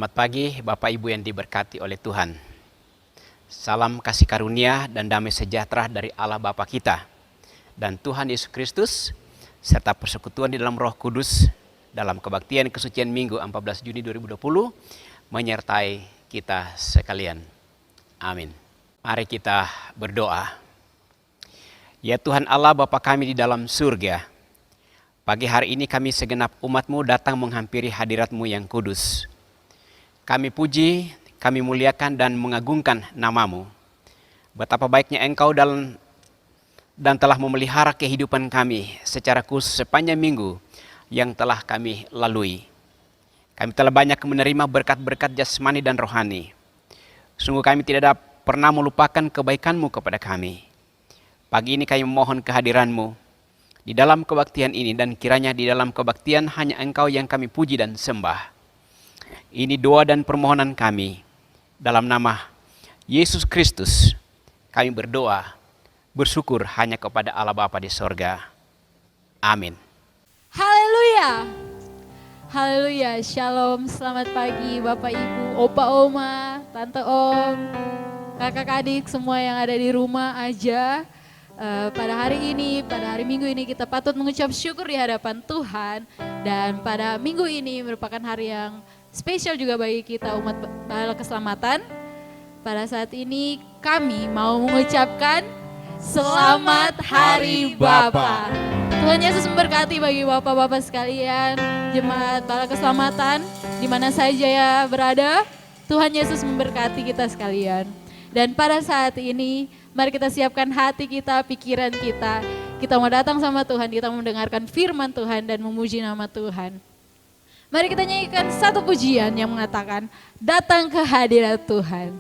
Selamat pagi Bapak Ibu yang diberkati oleh Tuhan. Salam kasih karunia dan damai sejahtera dari Allah Bapa kita dan Tuhan Yesus Kristus serta persekutuan di dalam Roh Kudus dalam kebaktian kesucian Minggu 14 Juni 2020 menyertai kita sekalian. Amin. Mari kita berdoa. Ya Tuhan Allah Bapa kami di dalam surga, pagi hari ini kami segenap umat-Mu datang menghampiri hadirat-Mu yang kudus. Kami puji, kami muliakan dan mengagungkan nama-Mu. Betapa baiknya Engkau dan telah memelihara kehidupan kami secara khusus sepanjang minggu yang telah kami lalui. Kami telah banyak menerima berkat-berkat jasmani dan rohani. Sungguh kami tidak pernah melupakan kebaikan-Mu kepada kami. Pagi ini kami memohon kehadiran-Mu di dalam kebaktian ini, dan kiranya di dalam kebaktian hanya Engkau yang kami puji dan sembah. Ini doa dan permohonan kami dalam nama Yesus Kristus. Kami berdoa, bersyukur hanya kepada Allah Bapa di sorga. Amin. Haleluya. Haleluya. Shalom. Selamat pagi Bapak Ibu, Opa Oma, Tante Om, kakak adik semua yang ada di rumah aja. Pada hari ini, pada hari Minggu ini kita patut mengucap syukur di hadapan Tuhan. Dan pada Minggu ini merupakan hari yang spesial juga bagi kita umat Bala Keselamatan. Pada saat ini kami mau mengucapkan Selamat Hari Bapa. Tuhan Yesus memberkati bagi bapak-bapak sekalian, jemaat Bala Keselamatan, di mana saja ya berada. Tuhan Yesus memberkati kita sekalian. Dan pada saat ini mari kita siapkan hati kita, pikiran kita. Kita mau datang sama Tuhan, kita mau mendengarkan firman Tuhan dan memuji nama Tuhan. Mari kita nyanyikan satu pujian yang mengatakan, datang ke hadirat Tuhan.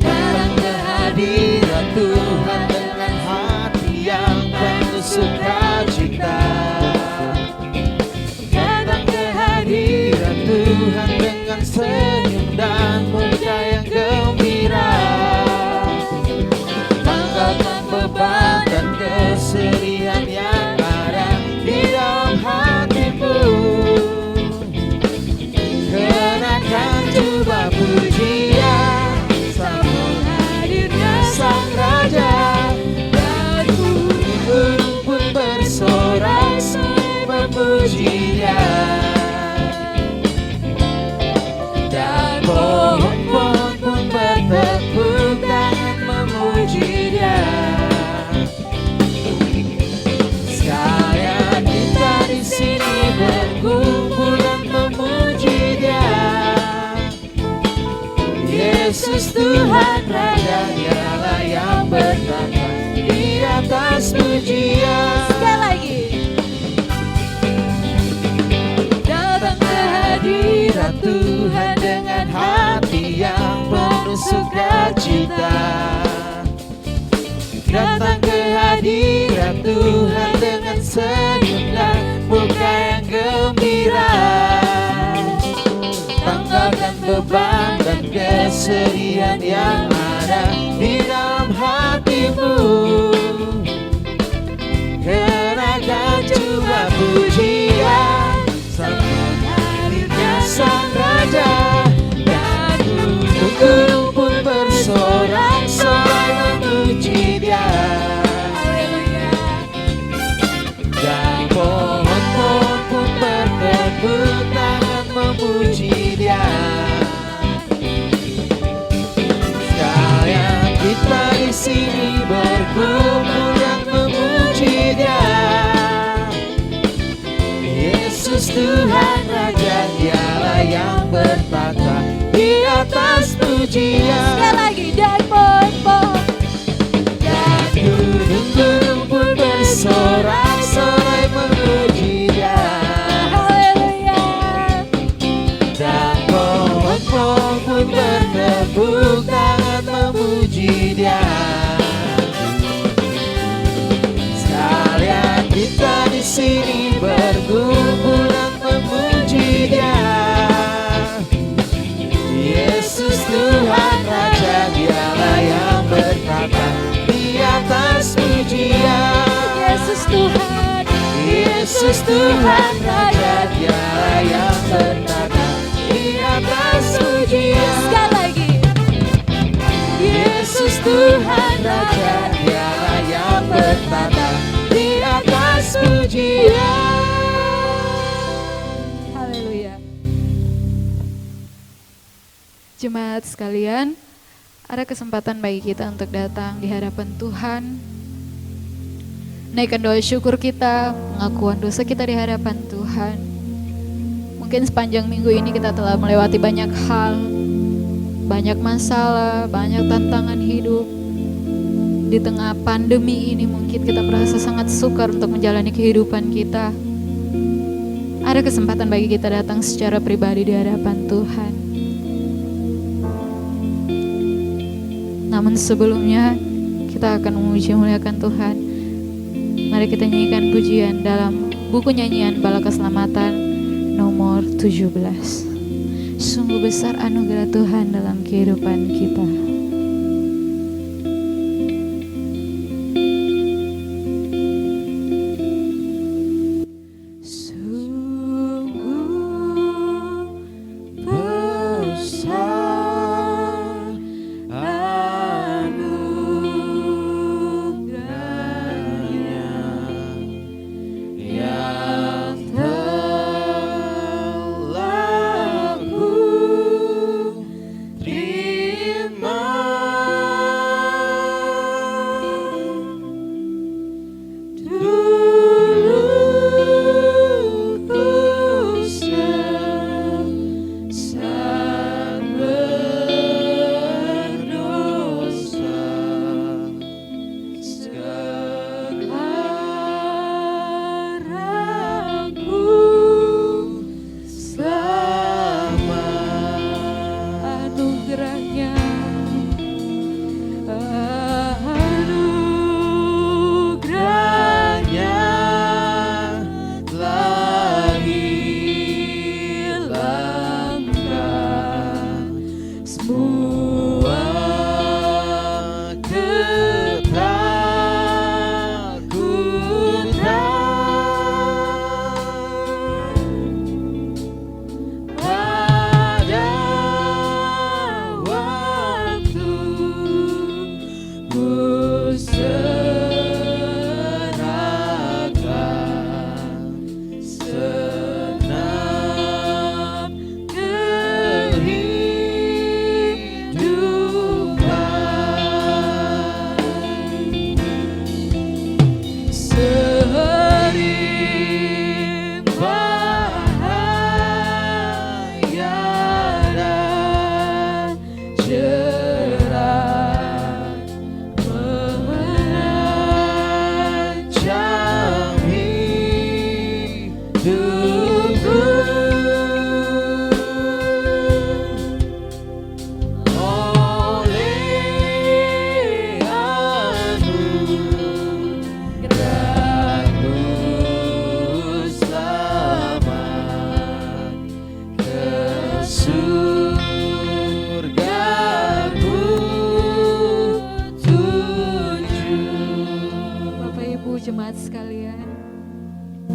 Datang ke hadirat Tuhan dengan hati yang penuh sukacita. Datang ke hadirat Tuhan dengan senyum dan muka yang gembira. Tanggalkan beban dan kesedihan yang ada di dalam hatimu. Kenakan jubah pujian, sambut hadirnya Sang Raja. Dan gunung pun bersorak-sorai memuji Dia. Dan pohon-pohon pun bertepuk tangan memuji Dia. Sekalian kita di sini berkumpul dan memuji Dia. Yesus Tuhan Raja, Dialah yang bertata di atas pujian. Sekali lagi. Datang ke hadirat Tuhan dengan hati yang penuh sukacita. Datang ke hadirat Tuhan dengan senyum dan muka yang gembira. Tanggalkan beban dan kesedihan yang ada di dalam hatimu. Kenakan jubah pujian, sambut hadirnya Sang Raja. Dan gunung pun bersorak-sorai memuji Dia. Dan pohon-pohon pun bertepuk tangan memuji Dia. Sekalian kita di sini berkumpul Tuhan, Yesus Tuhan Raja, Dialah yang bertata di atas pujian. sekali lagi. Yesus Tuhan Raja, Dialah yang bertata di atas pujian. Haleluya. Jemaat sekalian, ada kesempatan bagi kita untuk datang di hadapan Tuhan, naikkan doa syukur kita, pengakuan dosa kita di hadapan Tuhan. Mungkin sepanjang minggu ini kita telah melewati banyak hal, banyak masalah, banyak tantangan hidup. Di tengah pandemi ini mungkin kita merasa sangat sukar untuk menjalani kehidupan kita. Ada kesempatan bagi kita datang secara pribadi di hadapan Tuhan. Namun sebelumnya kita akan memuji muliakan Tuhan. Mari kita nyanyikan pujian dalam buku nyanyian Bala Keselamatan nomor 17. Sungguh besar anugerah Tuhan dalam kehidupan kita.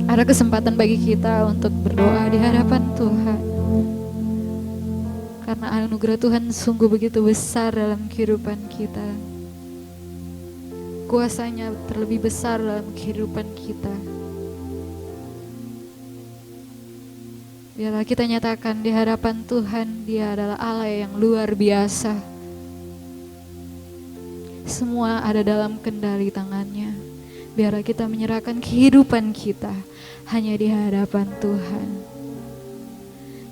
Ada kesempatan bagi kita untuk berdoa di hadapan Tuhan. Karena anugerah Tuhan sungguh begitu besar dalam kehidupan kita. Kuasanya terlebih besar dalam kehidupan kita. Biarlah kita nyatakan di hadapan Tuhan, Dia adalah Allah yang luar biasa. Semua ada dalam kendali tangannya. Biarlah kita menyerahkan kehidupan kita hanya di hadapan Tuhan.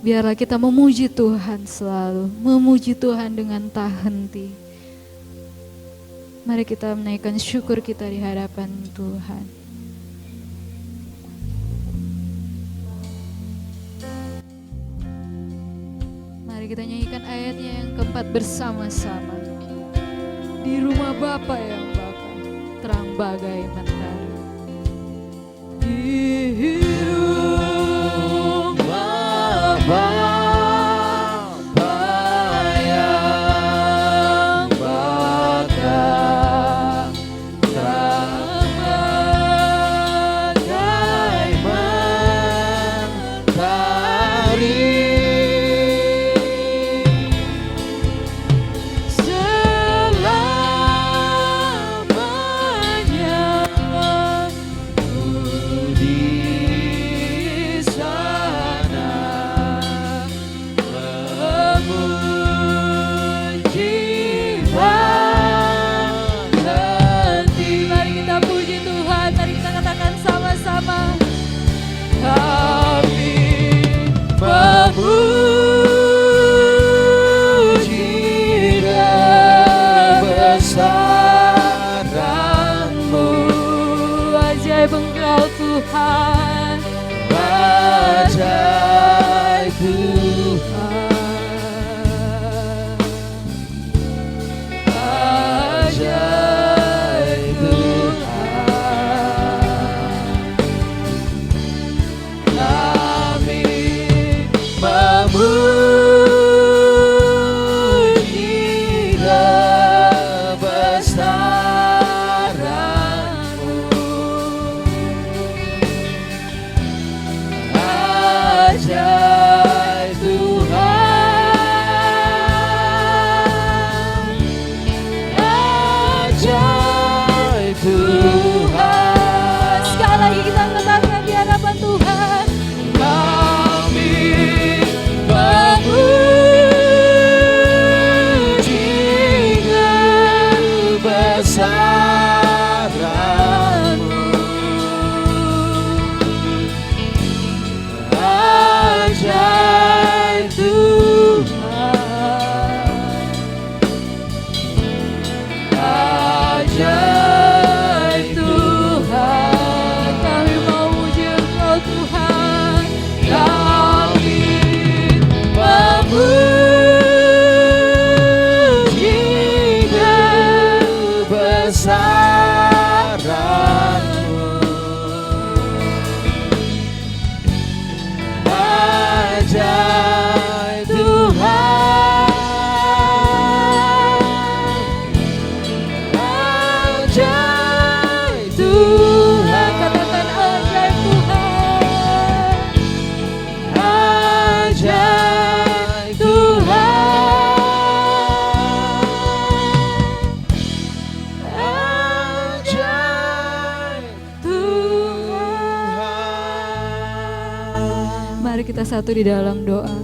Biarlah kita memuji Tuhan selalu, memuji Tuhan dengan tak henti. Mari kita menaikkan syukur kita di hadapan Tuhan. Mari kita nyanyikan ayatnya yang keempat bersama-sama. Di rumah Bapa yang Bapa, terang bagai mentari. Di rumah Bapa yang Bapa, terang ajaib Engkau Tuhan. Ajaib Tuhan, ajaib Tuhan, kami memuji kebesaran-Mu. Ajaib Tuhan, ajaib Tuhan. Sekali lagi kita letakkan di hadapan Tuhan. Kami memuji kebesaran-Mu. Ajaib Tuhan, ajaib Tuhan, Kami mau muji Engkau Tuhan. kami memuji kebesaran-Mu. Ajaib Tuhan, ajaib Tuhan, Katakan ajaib Tuhan. ajaib Tuhan, ajaib Tuhan. Mari kita satu di dalam doa.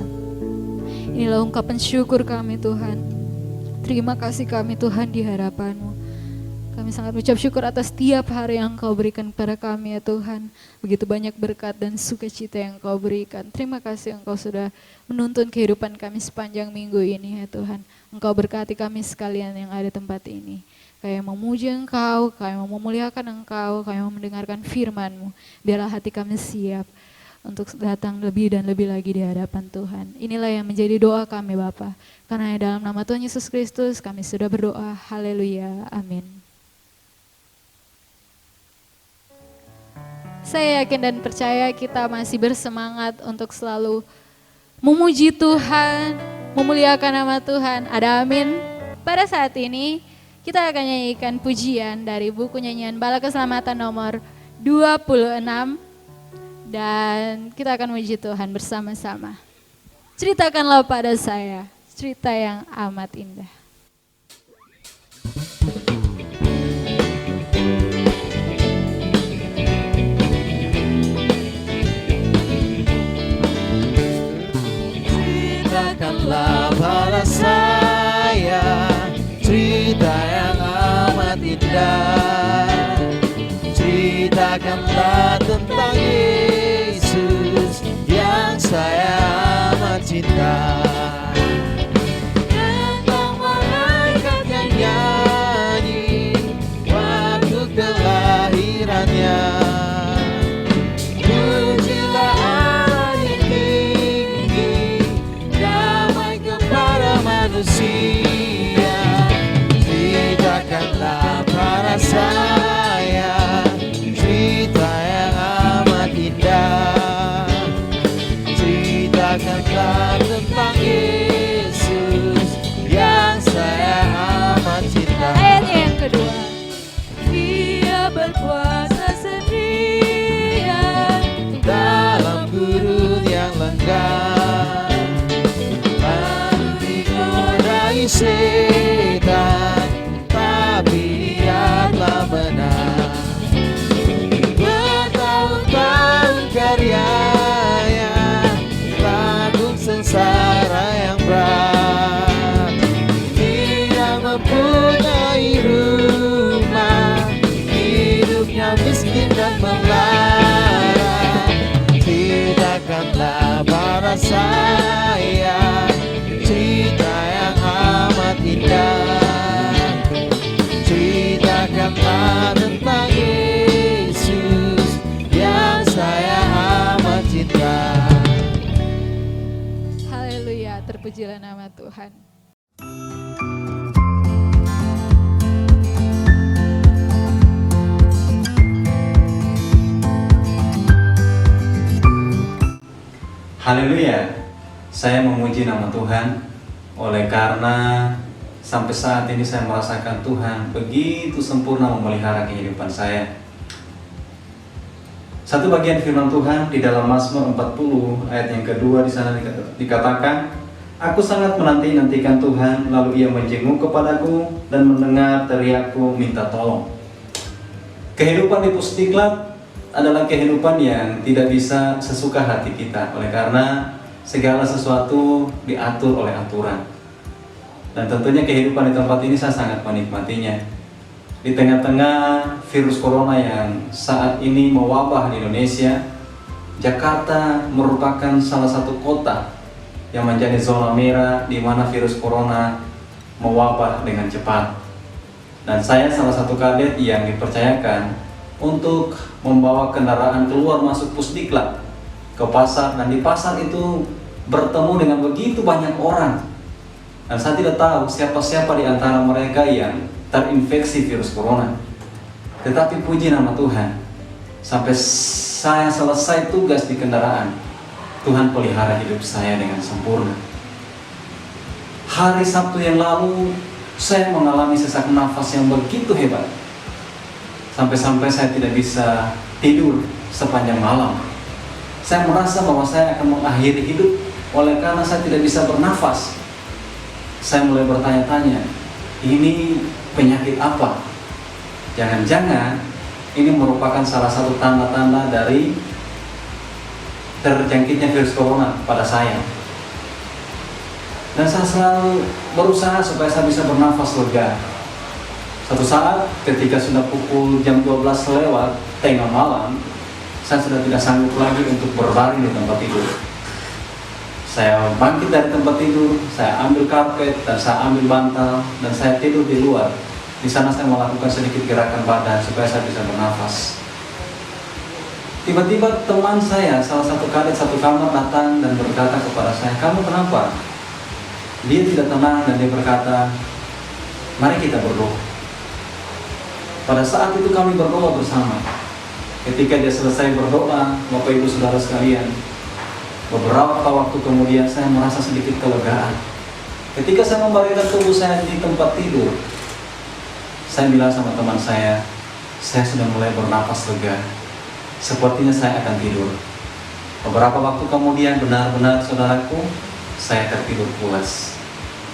Inilah ungkapan syukur kami Tuhan. Terima kasih kami Tuhan di hadapan-Mu. Kami sangat mengucap syukur atas setiap hari yang Engkau berikan kepada kami ya Tuhan. Begitu banyak berkat dan sukacita yang Engkau berikan. Terima kasih Engkau sudah menuntun kehidupan kami sepanjang minggu ini ya Tuhan. Engkau berkati kami sekalian yang ada tempat ini. Kami memuji Engkau, kami mau memuliakan Engkau, kami mau mendengarkan firman-Mu. Biarlah hati kami siap untuk datang lebih dan lebih lagi di hadapan Tuhan. Inilah yang menjadi doa kami Bapa. Karena dalam nama Tuhan Yesus Kristus kami sudah berdoa. Haleluya. Amin. Saya yakin dan percaya kita masih bersemangat untuk selalu memuji Tuhan, memuliakan nama Tuhan. Ada amin. Pada saat ini kita akan nyanyikan pujian dari buku nyanyian Bala Keselamatan nomor 26. Dan kita akan memuji Tuhan bersama-sama. Ceritakanlah pada saya cerita yang amat indah. Ceritakanlah pada saya cerita yang amat indah. Ceritakanlah tentang Yesus yang saya amat cinta. Tentang malaikat yang nyanyi waktu kelahirannya. Pujilah Allah yang tinggi, damai kepada manusia. Ceritakanlah pada saya cerita yang amat indah. Ceritakanlah tentang Yesus yang saya amat cinta. Ayatnya yang kedua. Dia berpuasa sendirian Dalam gurun yang lengkap, lalu digodai setan, tapi dia telah menang. Bertahun-tahun karyanya tanggung sengsara yang berat. Tidak mempunyai rumah, hidupnya miskin dan melarat. Ceritakanlah pada saya cerita yang amat indah. Ceritakanlah tentang Yesus Terpujilah nama Tuhan. Haleluya, saya memuji nama Tuhan oleh karena sampai saat ini saya merasakan Tuhan begitu sempurna memelihara kehidupan saya. Satu bagian firman Tuhan di dalam Mazmur 40 ayat yang kedua di sana dikatakan, "Aku sangat menanti-nantikan Tuhan, lalu Ia menjenguk kepadaku dan mendengar teriakku minta tolong." Kehidupan di Pusdiklat adalah kehidupan yang tidak bisa sesuka hati kita, oleh karena segala sesuatu diatur oleh aturan. Dan tentunya kehidupan di tempat ini saya sangat menikmatinya. Di tengah-tengah virus corona yang saat ini mewabah di Indonesia, Jakarta merupakan salah satu kota yang menjadi zona merah di mana virus corona mewabah dengan cepat. Dan saya salah satu kadet yang dipercayakan untuk membawa kendaraan keluar masuk Pusdiklat ke pasar, dan di pasar itu bertemu dengan begitu banyak orang, dan saya tidak tahu siapa-siapa di antara mereka yang terinfeksi virus corona. Tetapi puji nama Tuhan, sampai saya selesai tugas di kendaraan, Tuhan pelihara hidup saya dengan sempurna. Hari Sabtu yang lalu saya mengalami sesak nafas yang begitu hebat, sampai-sampai saya tidak bisa tidur sepanjang malam. Saya merasa bahwa saya akan mengakhiri hidup oleh karena saya tidak bisa bernafas. Saya mulai bertanya-tanya, ini penyakit apa? Jangan-jangan ini merupakan salah satu tanda-tanda dari terjangkitnya virus corona pada saya. Dan saya selalu berusaha supaya saya bisa bernafas lega. Satu saat ketika sudah pukul jam 12 lewat tengah malam, saya sudah tidak sanggup lagi untuk berbaring di tempat tidur. Saya bangkit dari tempat tidur, saya ambil karpet dan saya ambil bantal dan saya tidur di luar. Di sana saya melakukan sedikit gerakan badan supaya saya bisa bernafas. Tiba-tiba teman saya, salah satu kadet satu kamar, datang dan berkata kepada saya, "Kamu kenapa?" Dia tidak tenang dan dia berkata, "Mari kita berdoa." Pada saat itu kami berdoa bersama. Ketika dia selesai berdoa, Bapak Ibu Saudara sekalian, beberapa waktu kemudian saya merasa sedikit kelegaan. Ketika saya membaringkan tubuh saya di tempat tidur, saya bilang sama teman saya sudah mulai bernapas lega. Sepertinya saya akan tidur. Beberapa waktu kemudian benar-benar saudaraku, saya tertidur pulas.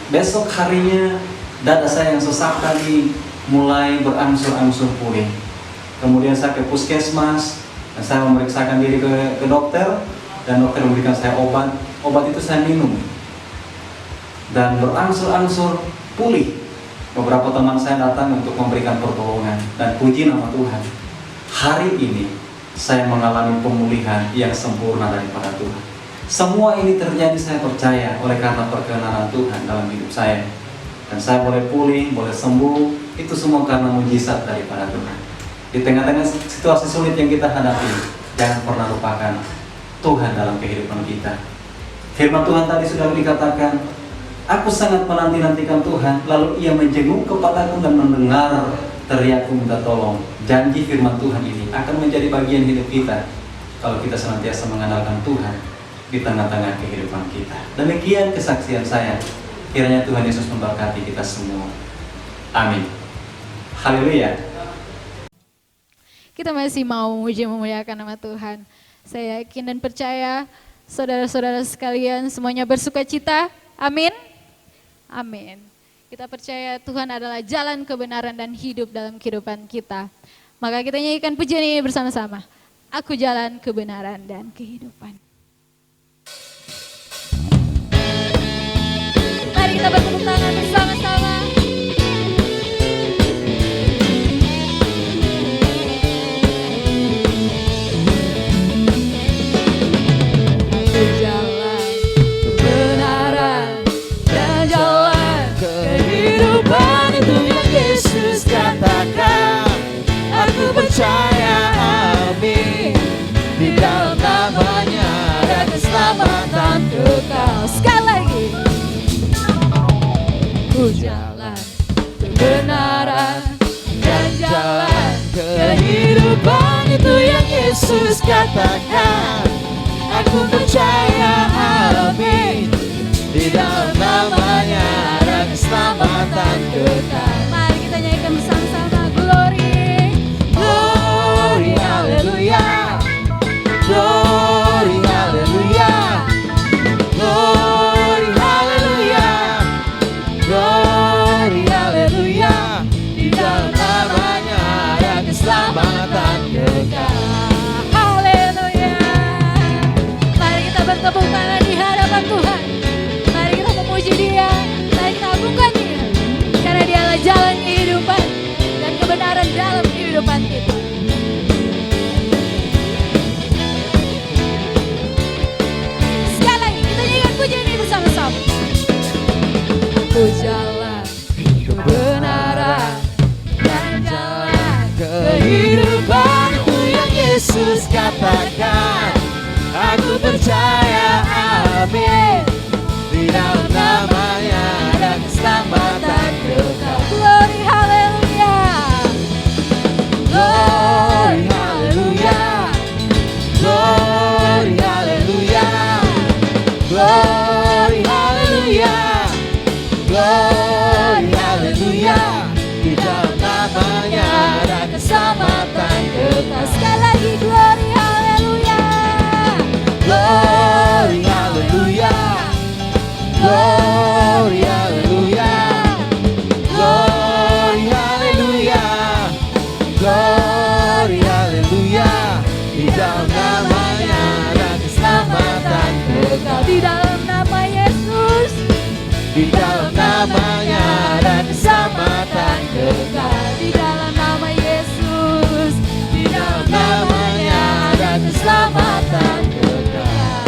Besok harinya dada saya yang sesak tadi mulai berangsur-angsur pulih. Kemudian saya ke puskesmas dan saya memeriksakan diri ke dokter, dan dokter memberikan saya obat. Obat itu saya minum dan berangsur-angsur pulih. Beberapa teman saya datang untuk memberikan pertolongan, dan puji nama Tuhan, hari ini saya mengalami pemulihan yang sempurna daripada Tuhan. Semua ini terjadi, saya percaya, oleh karena perkenanan Tuhan dalam hidup saya. Dan saya boleh pulih, boleh sembuh, itu semua karena mujizat daripada Tuhan. Di tengah-tengah situasi sulit yang kita hadapi, jangan pernah lupakan Tuhan dalam kehidupan kita. Firman Tuhan tadi sudah dikatakan, "Aku sangat menanti-nantikan Tuhan, lalu Ia menjenguk kepadaku dan mendengar teriakku minta tolong." Janji firman Tuhan ini akan menjadi bagian hidup kita kalau kita senantiasa mengandalkan Tuhan di tengah-tengah kehidupan kita. Demikian kesaksian saya. Kiranya Tuhan Yesus memberkati kita semua. Amin. Haleluya. Kita masih mau memuji memuliakan nama Tuhan. Saya yakin dan percaya saudara-saudara sekalian semuanya bersuka cita. Amin. Amin. Kita percaya Tuhan adalah jalan kebenaran dan hidup dalam kehidupan kita. Maka kita nyanyikan pujian ini bersama-sama. Aku jalan kebenaran dan kehidupan. Mari kita bertepuk tangan bersama-sama. Aku jalan kebenaran dan jalan kehidupan, itu yang Yesus katakan. Aku percaya, amin. Di dalam namanya ada keselamatan kekal. Sekali lagi. jalan kebenaran dan jalan Kehidupan itu yang Yesus katakan. Aku percaya, amin. Di dalam namanya ada keselamatan kekal. Mari kita nyanyikan bersama-sama. Glory, Glory, haleluya. Glory, haleluya. Glory, haleluya. Glory, haleluya. Di dalam namanya ada keselamatan kekal. haleluya. Mari kita bertepuk tangan di hadapan Tuhan. Mari kita memuji Dia, mari kita agungkan Dia, karena Dialah jalan kehidupan dan kebenaran dalam kehidupan kita. Sekali lagi kita nyanyikan puji ini bersama-sama. Aku jalan kebenaran dan jalan Kehidupan itu yang Yesus katakan. Aku percaya, amin. Di dalam namanya ada keselamatan kekal. Glory, haleluya. Glory, haleluya. Glory, haleluya. Glory, haleluya. Glory, haleluya. Di dalam namanya ada keselamatan kekal. Sekali lagi glory, haleluya. Glory, haleluya. Glory, haleluya. Glory, haleluya. Glory, haleluya. Di dalam namanya ada keselamatan kekal. Di dalam nama Yesus, Di dalam namanya ada keselamatan kekal. di dalam nama Yesus, Di dalam namanya ada keselamatan kekal.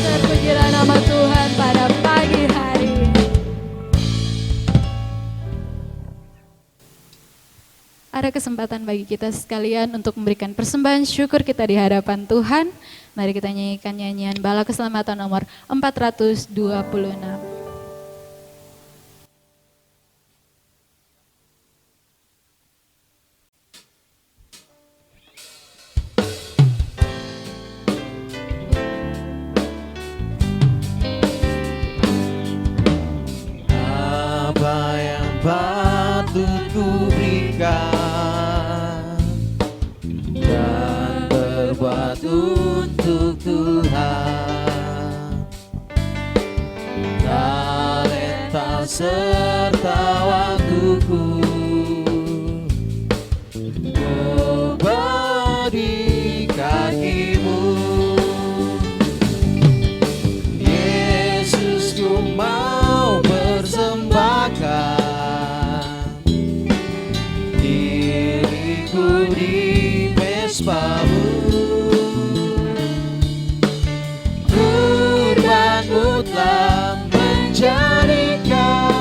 terpujilah nama Tuhan pada pagi hari ini. Ada kesempatan bagi kita sekalian untuk memberikan persembahan syukur kita di hadapan Tuhan. Mari kita nyanyikan nyanyian Bala Keselamatan nomor 426. Apa yang patut ku berikan dan berbuat untuk Tuhan, talenta serta waktuku ku beri kakimu. Yesus, ku mau persembahkan diriku di mesbamu. Kurbanmu telah menjadikan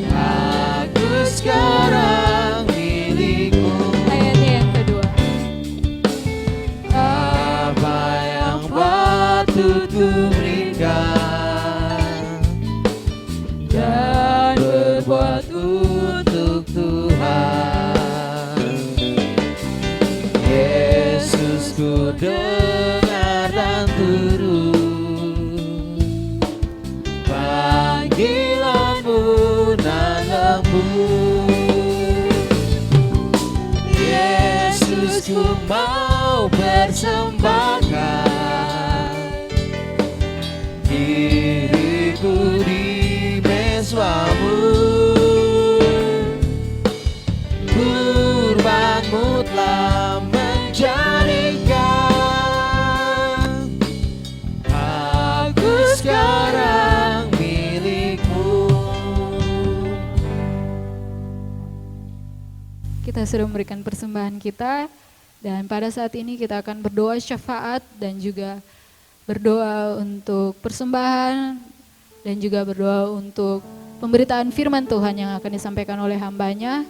aku sekarang milikmu. Ayatnya yang kedua. Apa yang patut ku berikan dan berbuat untuk Tuhan. Yesus, ku dengar dan turut panggilanmu nan lembut. Yesus, ku mau persembahkan diriku di mesbamu. Kurbanmu telah menjadikan aku sekarang milikmu. Kita sudah memberikan persembahan kita, dan pada saat ini kita akan berdoa syafaat dan juga berdoa untuk persembahan dan juga berdoa untuk pemberitaan firman Tuhan yang akan disampaikan oleh hambanya.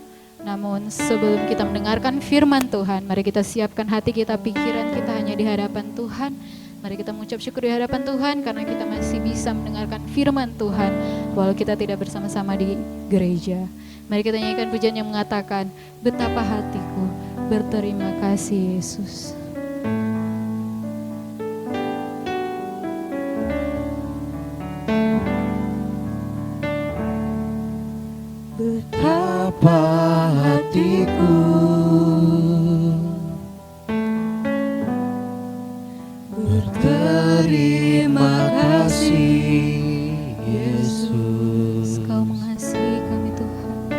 Namun sebelum kita mendengarkan firman Tuhan, mari kita siapkan hati kita, pikiran kita hanya di hadapan Tuhan. Mari kita mengucap syukur di hadapan Tuhan karena kita masih bisa mendengarkan firman Tuhan walau kita tidak bersama-sama di gereja. Mari kita nyanyikan pujian yang mengatakan, betapa hatiku berterima kasih Yesus. Betapa hatiku berterima kasih Yesus. Kau mengasihi kami Tuhan.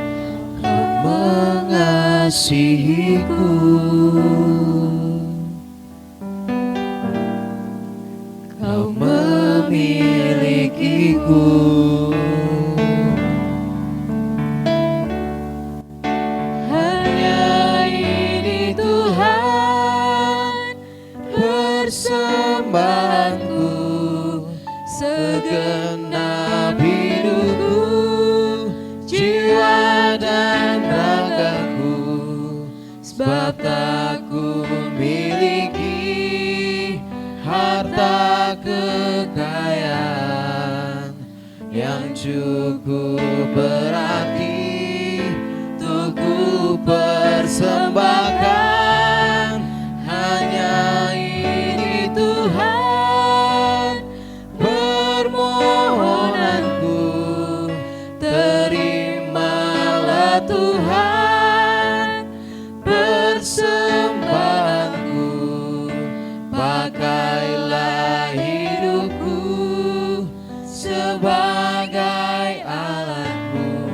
Kau mengasihiku. Kau memilikiku. Persembahanku, segenap hidupku, jiwa dan ragaku, sebab tak ku miliki harta kekayaan yang cukup berarti untuk ku persembahkan. Hanya ini Tuhan permohonanku, terimalah Tuhan persembahanku, pakailah hidupku sebagai alatmu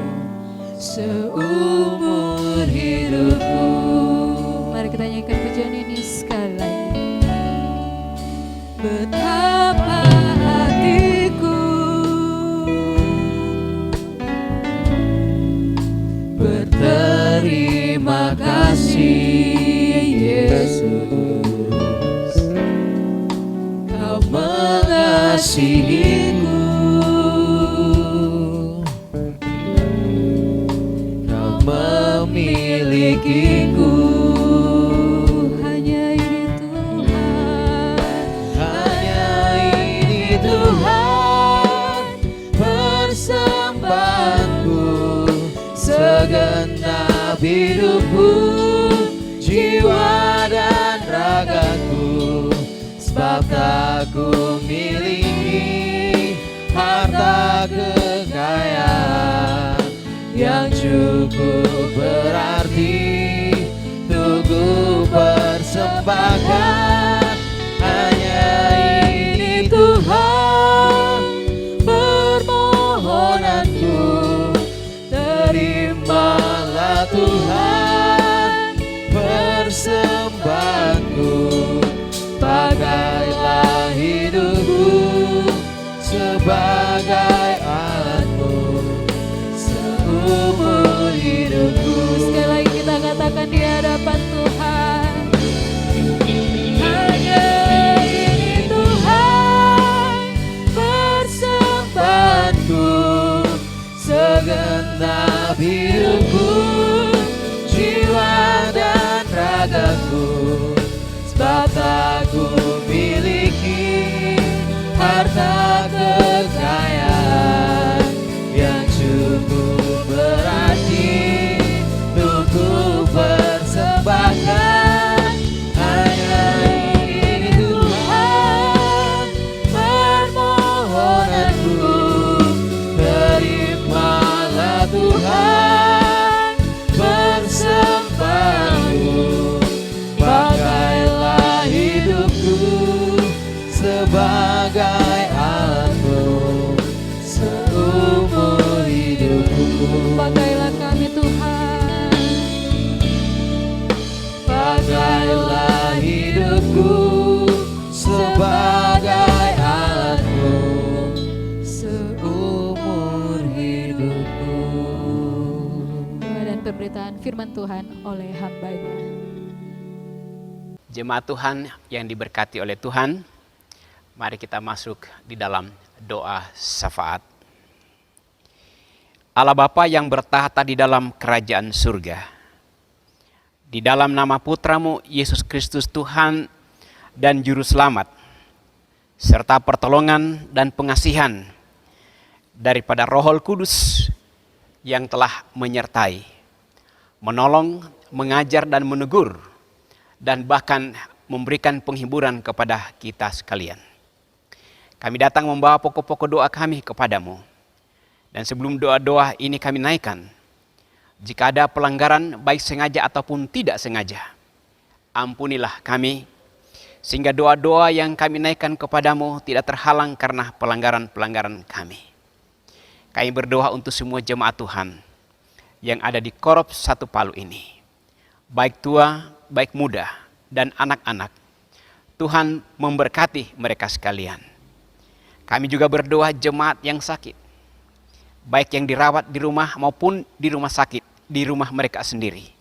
seumur hidupku. Mari kita nyanyikan pujian ini sekali lagi. Betapa hatiku berterima kasih Yesus. Kau mengasihiku. Kau memilikiku. Segenap hidupku, jiwa dan ragaku, sebab tak ku miliki harta kekayaan yang cukup berarti untuk ku persembahkan. Hanya ini Tuhan permohonanku, terimalah Tuhan persembahanku, pakailah hidupku sebagai alatmu seumur hidupku. Sekali lagi kita katakan di hadapan Tuhan, hanya ini Tuhan persembahanku, segenap hidupku, jiwa dan ragaku, sebab tak ku miliki harta kekayaan yang cukup berarti untuk ku persembahkan. Hanya ini Tuhan permohonanku, terimalah Tuhan persembahanku, pakailah hidupku sebagai alatmu seumur hidupku. pakailah kami Tuhan. Pakailah hidupku sebagai alatmu seumur hidupku. Doa dan pemberitaan firman Tuhan oleh hamba-Nya. Jemaat Tuhan yang diberkati oleh Tuhan, mari kita masuk di dalam doa syafaat. Allah Bapa yang bertahta di dalam kerajaan surga, Di dalam nama Putramu Yesus Kristus Tuhan dan Juru Selamat, serta pertolongan dan pengasihan daripada Roh Kudus yang telah menyertai, menolong, mengajar dan menegur, dan bahkan memberikan penghiburan kepada kita sekalian. Kami datang membawa pokok-pokok doa kami kepadamu. Dan sebelum doa-doa ini kami naikkan, jika ada pelanggaran baik sengaja ataupun tidak sengaja, ampunilah kami, sehingga doa-doa yang kami naikkan kepadamu tidak terhalang karena pelanggaran-pelanggaran kami. Kami berdoa untuk semua jemaat Tuhan yang ada di Korop Satu Palu ini, baik tua, baik muda, dan anak-anak. Tuhan memberkati mereka sekalian. Kami juga berdoa jemaat yang sakit, baik yang dirawat di rumah maupun di rumah sakit, di rumah mereka sendiri.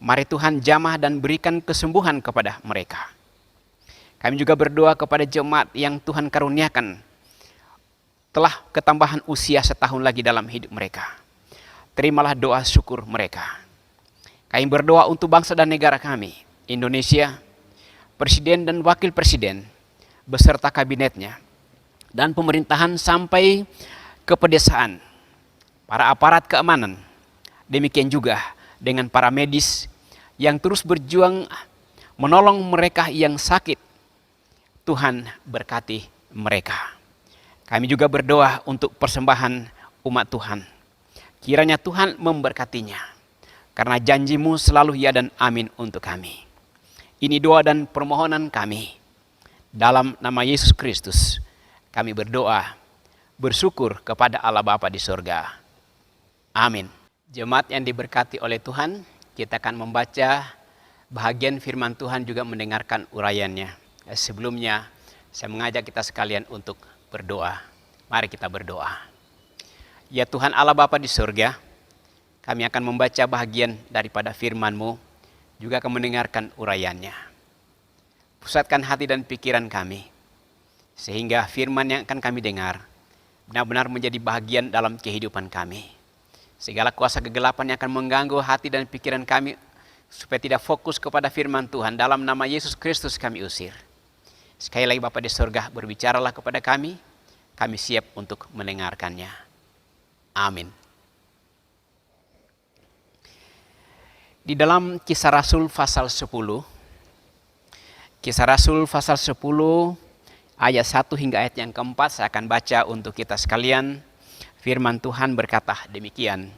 Mari Tuhan jamah dan berikan kesembuhan kepada mereka. Kami juga berdoa kepada jemaat yang Tuhan karuniakan telah ketambahan usia setahun lagi dalam hidup mereka. Terimalah doa syukur mereka. Kami berdoa untuk bangsa dan negara kami, Indonesia, Presiden dan Wakil Presiden, beserta kabinetnya, dan pemerintahan sampai ke pedesaan, para aparat keamanan, demikian juga dengan para medis yang terus berjuang menolong mereka yang sakit. Tuhan berkati mereka. Kami juga berdoa untuk persembahan umat Tuhan. Kiranya Tuhan memberkatinya, karena janji-Mu selalu ya dan amin untuk kami. Ini doa dan permohonan kami. Dalam nama Yesus Kristus kami berdoa, bersyukur kepada Allah Bapa di surga. Amin. Jemaat yang diberkati oleh Tuhan, kita akan membaca bahagian firman Tuhan juga mendengarkan uraiannya. Sebelumnya, saya mengajak kita sekalian untuk berdoa. Mari kita berdoa. Ya Tuhan Allah Bapa di surga, kami akan membaca bahagian daripada firman-Mu, juga akan mendengarkan uraiannya. Pusatkan hati dan pikiran kami, sehingga firman yang akan kami dengar benar-benar menjadi bahagian dalam kehidupan kami. Segala kuasa kegelapan yang akan mengganggu hati dan pikiran kami supaya tidak fokus kepada firman Tuhan, dalam nama Yesus Kristus kami usir. Sekali lagi Bapa di surga, berbicaralah kepada kami siap untuk mendengarkannya. Amin. Di dalam Kisah Rasul pasal 10, Kisah Rasul pasal 10 ayat 1 hingga ayat yang keempat, saya akan baca untuk kita sekalian. Firman Tuhan berkata demikian.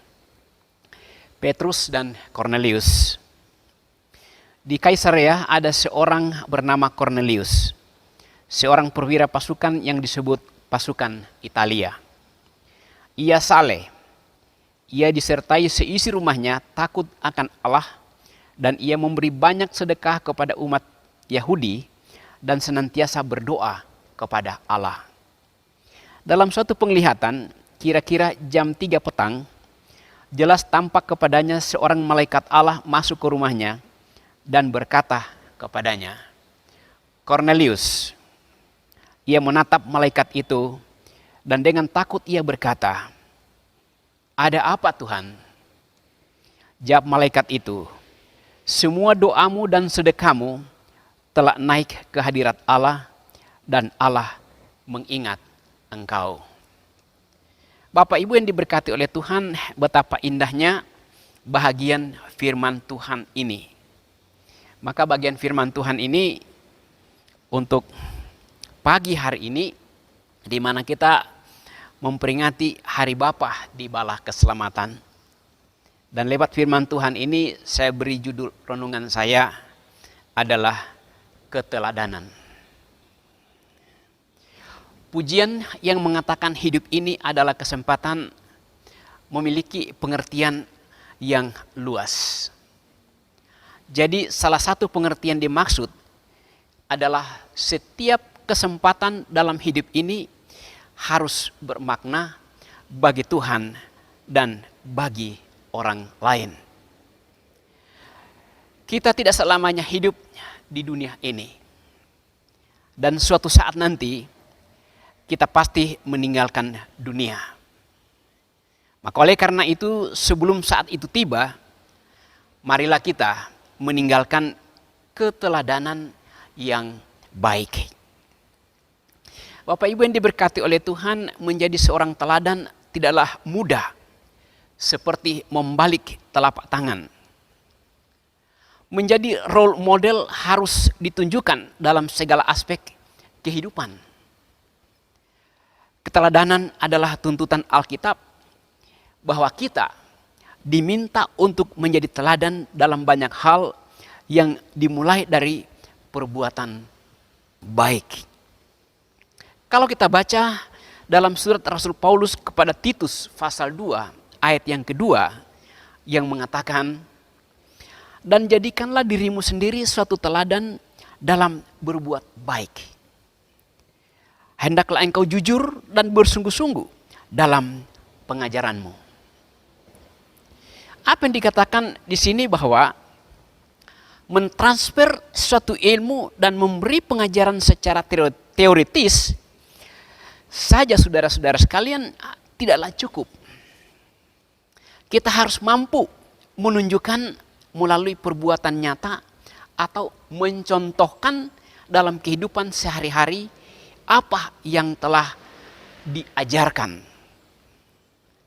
Petrus dan Kornelius. Di Kaisarea ada seorang bernama Kornelius, seorang perwira pasukan yang disebut pasukan Italia. Ia saleh. Ia disertai seisi rumahnya takut akan Allah, dan ia memberi banyak sedekah kepada umat Yahudi dan senantiasa berdoa kepada Allah. Dalam suatu penglihatan, kira-kira jam 3 petang, jelas tampak kepadanya seorang malaikat Allah masuk ke rumahnya dan berkata kepadanya, "Kornelius." Ia menatap malaikat itu dan dengan takut ia berkata, "Ada apa Tuhan?" Jawab malaikat itu, "Semua doamu dan sedekahmu telah naik ke hadirat Allah, dan Allah mengingat engkau." Bapak Ibu yang diberkati oleh Tuhan, betapa indahnya bahagian firman Tuhan ini. Maka bagian firman Tuhan ini untuk pagi hari ini, di mana kita memperingati Hari Bapa di Bala Keselamatan. Dan lewat firman Tuhan ini, saya beri judul renungan saya adalah keteladanan. Pujian yang mengatakan hidup ini adalah kesempatan memiliki pengertian yang luas. Jadi salah satu pengertian dimaksud adalah setiap kesempatan dalam hidup ini harus bermakna bagi Tuhan dan bagi orang lain. Kita tidak selamanya hidup di dunia ini. Dan suatu saat nanti kita pasti meninggalkan dunia. Maka oleh karena itu, sebelum saat itu tiba, marilah kita meninggalkan keteladanan yang baik. Bapak Ibu yang diberkati oleh Tuhan, menjadi seorang teladan tidaklah mudah, seperti membalik telapak tangan. Menjadi role model harus ditunjukkan dalam segala aspek kehidupan. Keteladanan adalah tuntutan Alkitab bahwa kita diminta untuk menjadi teladan dalam banyak hal yang dimulai dari perbuatan baik. Kalau kita baca dalam surat Rasul Paulus kepada Titus pasal 2 ayat yang kedua yang mengatakan, dan jadikanlah dirimu sendiri suatu teladan dalam berbuat baik. Hendaklah engkau jujur dan bersungguh-sungguh dalam pengajaranmu. Apa yang dikatakan di sini bahwa mentransfer suatu ilmu dan memberi pengajaran secara teoritis saja, saudara-saudara sekalian, tidaklah cukup. Kita harus mampu menunjukkan melalui perbuatan nyata atau mencontohkan dalam kehidupan sehari-hari apa yang telah diajarkan.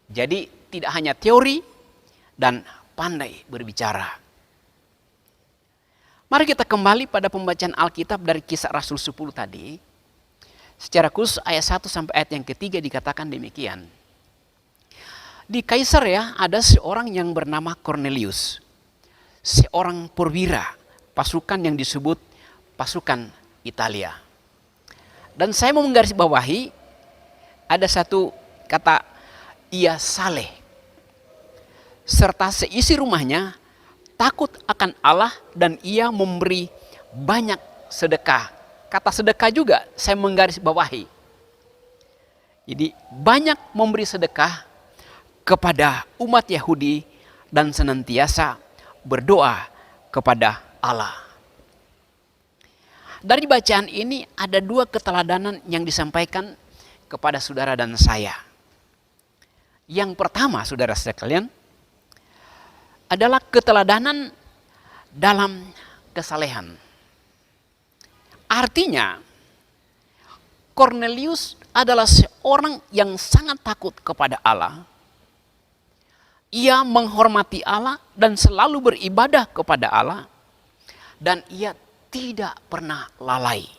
Jadi tidak hanya teori dan pandai berbicara. Mari kita kembali pada pembacaan Alkitab dari Kisah Rasul 10 tadi. Secara khusus ayat 1 sampai ayat yang ketiga dikatakan demikian. Di Kaisarea ada seorang yang bernama Cornelius, seorang perwira pasukan yang disebut pasukan Italia. Dan saya mau menggarisbawahi ada satu kata, ia saleh, serta seisi rumahnya takut akan Allah dan ia memberi banyak sedekah. Kata sedekah juga saya menggarisbawahi. Jadi banyak memberi sedekah kepada umat Yahudi dan senantiasa berdoa kepada Allah. Dari bacaan ini ada dua keteladanan yang disampaikan kepada saudara dan saya. Yang pertama, saudara sekalian, adalah keteladanan dalam kesalehan. Artinya, Cornelius adalah seorang yang sangat takut kepada Allah. Ia menghormati Allah dan selalu beribadah kepada Allah. Dan ia tidak pernah lalai.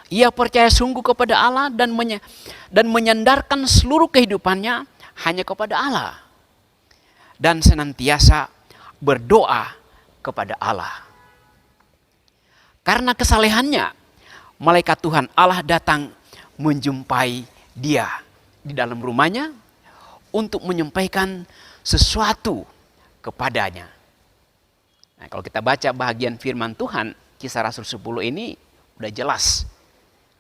Ia percaya sungguh kepada Allah dan menyandarkan seluruh kehidupannya hanya kepada Allah. Dan senantiasa berdoa kepada Allah. Karena kesalehannya, malaikat Tuhan Allah datang menjumpai dia di dalam rumahnya untuk menyampaikan sesuatu kepadanya. Nah, kalau kita baca bahagian firman Tuhan, Kisah Rasul 10 ini udah jelas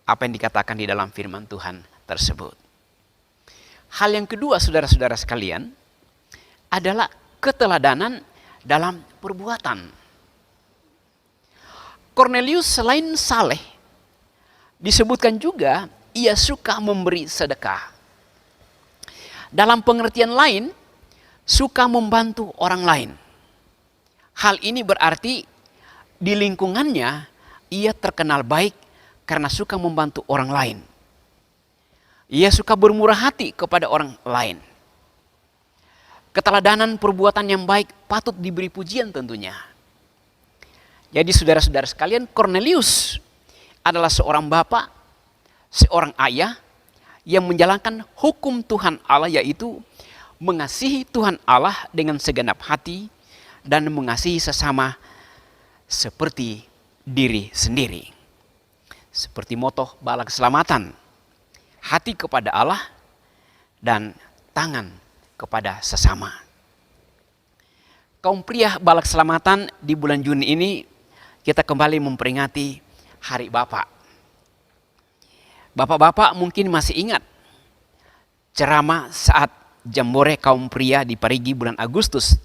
apa yang dikatakan di dalam firman Tuhan tersebut. Hal yang kedua, saudara-saudara sekalian, adalah keteladanan dalam perbuatan. Cornelius selain saleh, disebutkan juga ia suka memberi sedekah. Dalam pengertian lain, suka membantu orang lain. Hal ini berarti di lingkungannya ia terkenal baik karena suka membantu orang lain. Ia suka bermurah hati kepada orang lain. Keteladanan perbuatan yang baik patut diberi pujian tentunya. Jadi saudara-saudara sekalian, Cornelius adalah seorang bapak, seorang ayah yang menjalankan hukum Tuhan Allah, yaitu mengasihi Tuhan Allah dengan segenap hati dan mengasihi sesama seperti diri sendiri. Seperti moto bala keselamatan, hati kepada Allah dan tangan kepada sesama. Kaum pria bala keselamatan, di bulan Juni ini kita kembali memperingati Hari Bapak. Bapak-bapak mungkin masih ingat ceramah saat Jambore kaum pria di Parigi bulan Agustus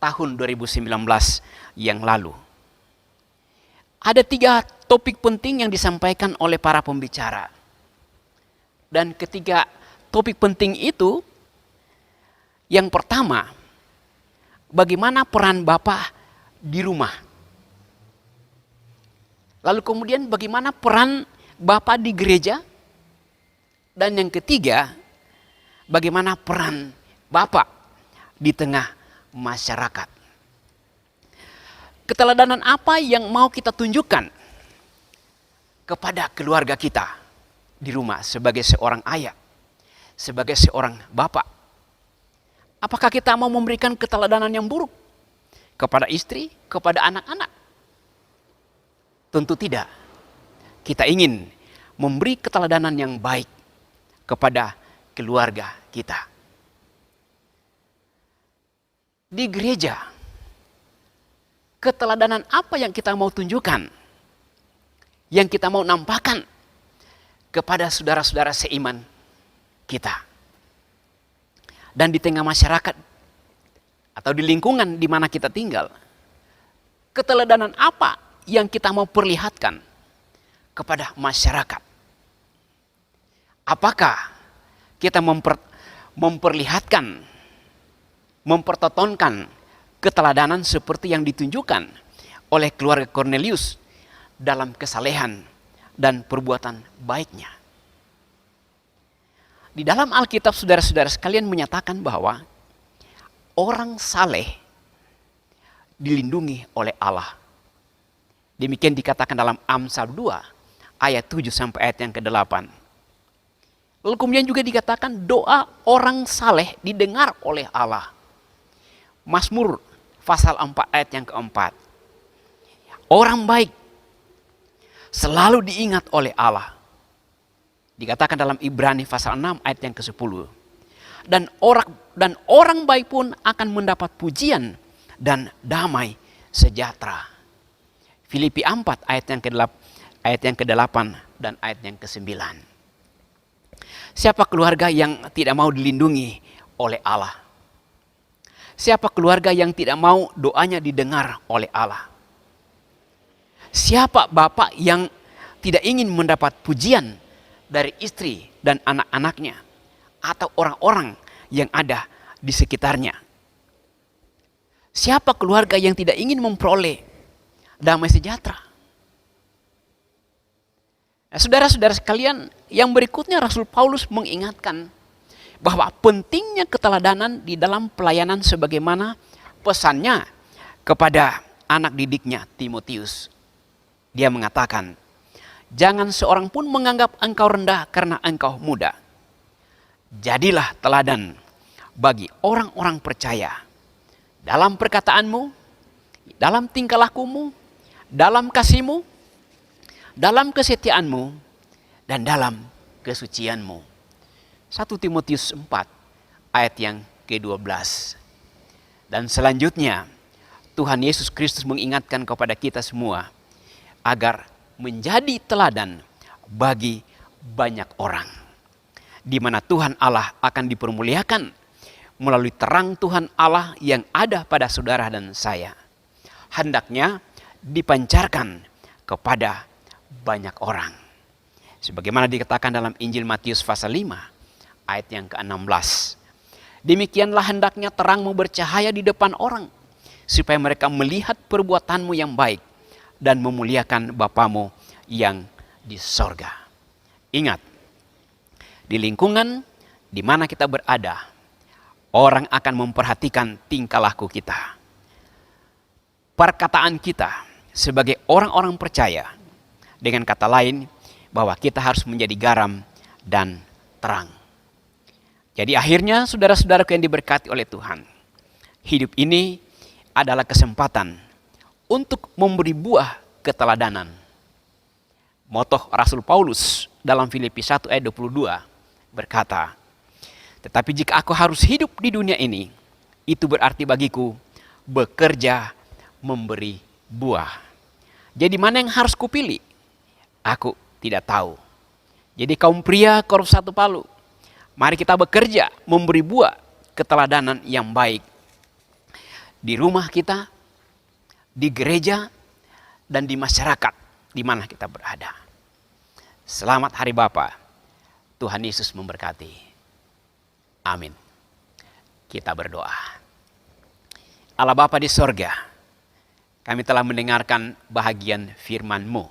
tahun 2019 yang lalu. Ada 3 topik penting yang disampaikan oleh para pembicara. Dan ketiga topik penting itu, yang pertama, bagaimana peran Bapak di rumah. Lalu kemudian bagaimana peran Bapak di gereja? Dan yang ketiga, bagaimana peran Bapak di tengah masyarakat? Keteladanan apa yang mau kita tunjukkan kepada keluarga kita di rumah sebagai seorang ayah, sebagai seorang bapak? Apakah kita mau memberikan keteladanan yang buruk kepada istri, kepada anak-anak? Tentu tidak. Kita ingin memberi keteladanan yang baik kepada keluarga kita. Di gereja, keteladanan apa yang kita mau tunjukkan, yang kita mau nampakkan kepada saudara-saudara seiman kita? Dan di tengah masyarakat atau di lingkungan di mana kita tinggal, keteladanan apa yang kita mau perlihatkan kepada masyarakat? Apakah kita memperlihatkan, mempertontonkan keteladanan seperti yang ditunjukkan oleh keluarga Cornelius dalam kesalehan dan perbuatan baiknya? Di dalam Alkitab saudara-saudara sekalian menyatakan bahwa orang saleh dilindungi oleh Allah. Demikian dikatakan dalam Amsal 2 ayat 7 sampai ayat yang ke-8. Lalu kemudian juga dikatakan doa orang saleh didengar oleh Allah. Mazmur pasal 4 ayat yang ke-4. Orang baik selalu diingat oleh Allah. Dikatakan dalam Ibrani pasal 6 ayat yang ke-10. Dan orang baik pun akan mendapat pujian dan damai sejahtera. Filipi 4 ayat yang ke-8 dan ayat yang ke-9. Siapa keluarga yang tidak mau dilindungi oleh Allah? Siapa keluarga yang tidak mau doanya didengar oleh Allah? Siapa bapak yang tidak ingin mendapat pujian dari istri dan anak-anaknya atau orang-orang yang ada di sekitarnya? Siapa keluarga yang tidak ingin memperoleh damai sejahtera? Nah, saudara-saudara sekalian, yang berikutnya Rasul Paulus mengingatkan bahwa pentingnya keteladanan di dalam pelayanan sebagaimana pesannya kepada anak didiknya Timotius. Dia mengatakan, jangan seorang pun menganggap engkau rendah karena engkau muda. Jadilah teladan bagi orang-orang percaya dalam perkataanmu, dalam tingkah lakumu, dalam kasihmu, dalam kesetiaanmu, dan dalam kesucianmu. 1 Timotius 4 ayat yang ke-12. Dan selanjutnya Tuhan Yesus Kristus mengingatkan kepada kita semua agar menjadi teladan bagi banyak orang, di mana Tuhan Allah akan dipermuliakan melalui terang Tuhan Allah yang ada pada saudara dan saya. Hendaknya dipancarkan kepada banyak orang. Sebagaimana dikatakan dalam Injil Matius pasal 5 ayat yang ke-16. Demikianlah hendaknya terangmu bercahaya di depan orang, supaya mereka melihat perbuatanmu yang baik dan memuliakan Bapamu yang di sorga. Ingat, di lingkungan di mana kita berada, orang akan memperhatikan tingkah laku kita. Perkataan kita sebagai orang-orang percaya, dengan kata lain, bahwa kita harus menjadi garam dan terang. Jadi akhirnya saudara-saudaraku yang diberkati oleh Tuhan, hidup ini adalah kesempatan untuk memberi buah keteladanan. Moto Rasul Paulus dalam Filipi 1 ayat 22 berkata, tetapi jika aku harus hidup di dunia ini, itu berarti bagiku bekerja memberi buah. Jadi mana yang harus kupilih? Aku tidak tahu. Jadi kaum pria Korus 1 Palu, mari kita bekerja memberi buah keteladanan yang baik. Di rumah kita, di gereja, dan di masyarakat di mana kita berada. Selamat Hari Bapa. Tuhan Yesus memberkati. Amin. Kita berdoa. Allah Bapa di sorga, kami telah mendengarkan bahagian firman-Mu.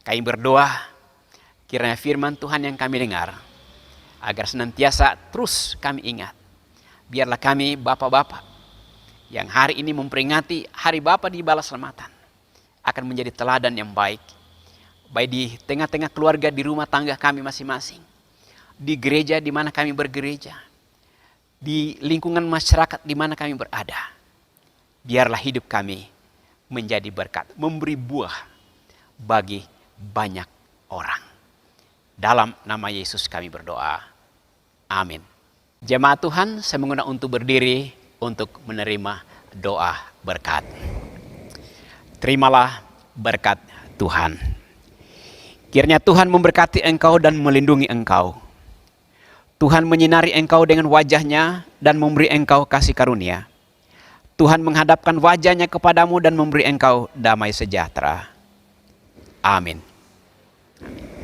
Kami berdoa, kiranya firman Tuhan yang kami dengar, agar senantiasa terus kami ingat. Biarlah kami bapak-bapak yang hari ini memperingati Hari Bapa di Bala Selamatan, akan menjadi teladan yang baik. Baik di tengah-tengah keluarga, di rumah tangga kami masing-masing, di gereja di mana kami bergereja, di lingkungan masyarakat di mana kami berada. Biarlah hidup kami menjadi berkat, memberi buah bagi banyak orang. Dalam nama Yesus kami berdoa. Amin. Jemaat Tuhan, saya mengundang untuk berdiri untuk menerima doa berkat. Terimalah berkat Tuhan. Kiranya Tuhan memberkati engkau dan melindungi engkau. Tuhan menyinari engkau dengan wajah-Nya dan memberi engkau kasih karunia. Tuhan menghadapkan wajah-Nya kepadamu dan memberi engkau damai sejahtera. Amin. Amin.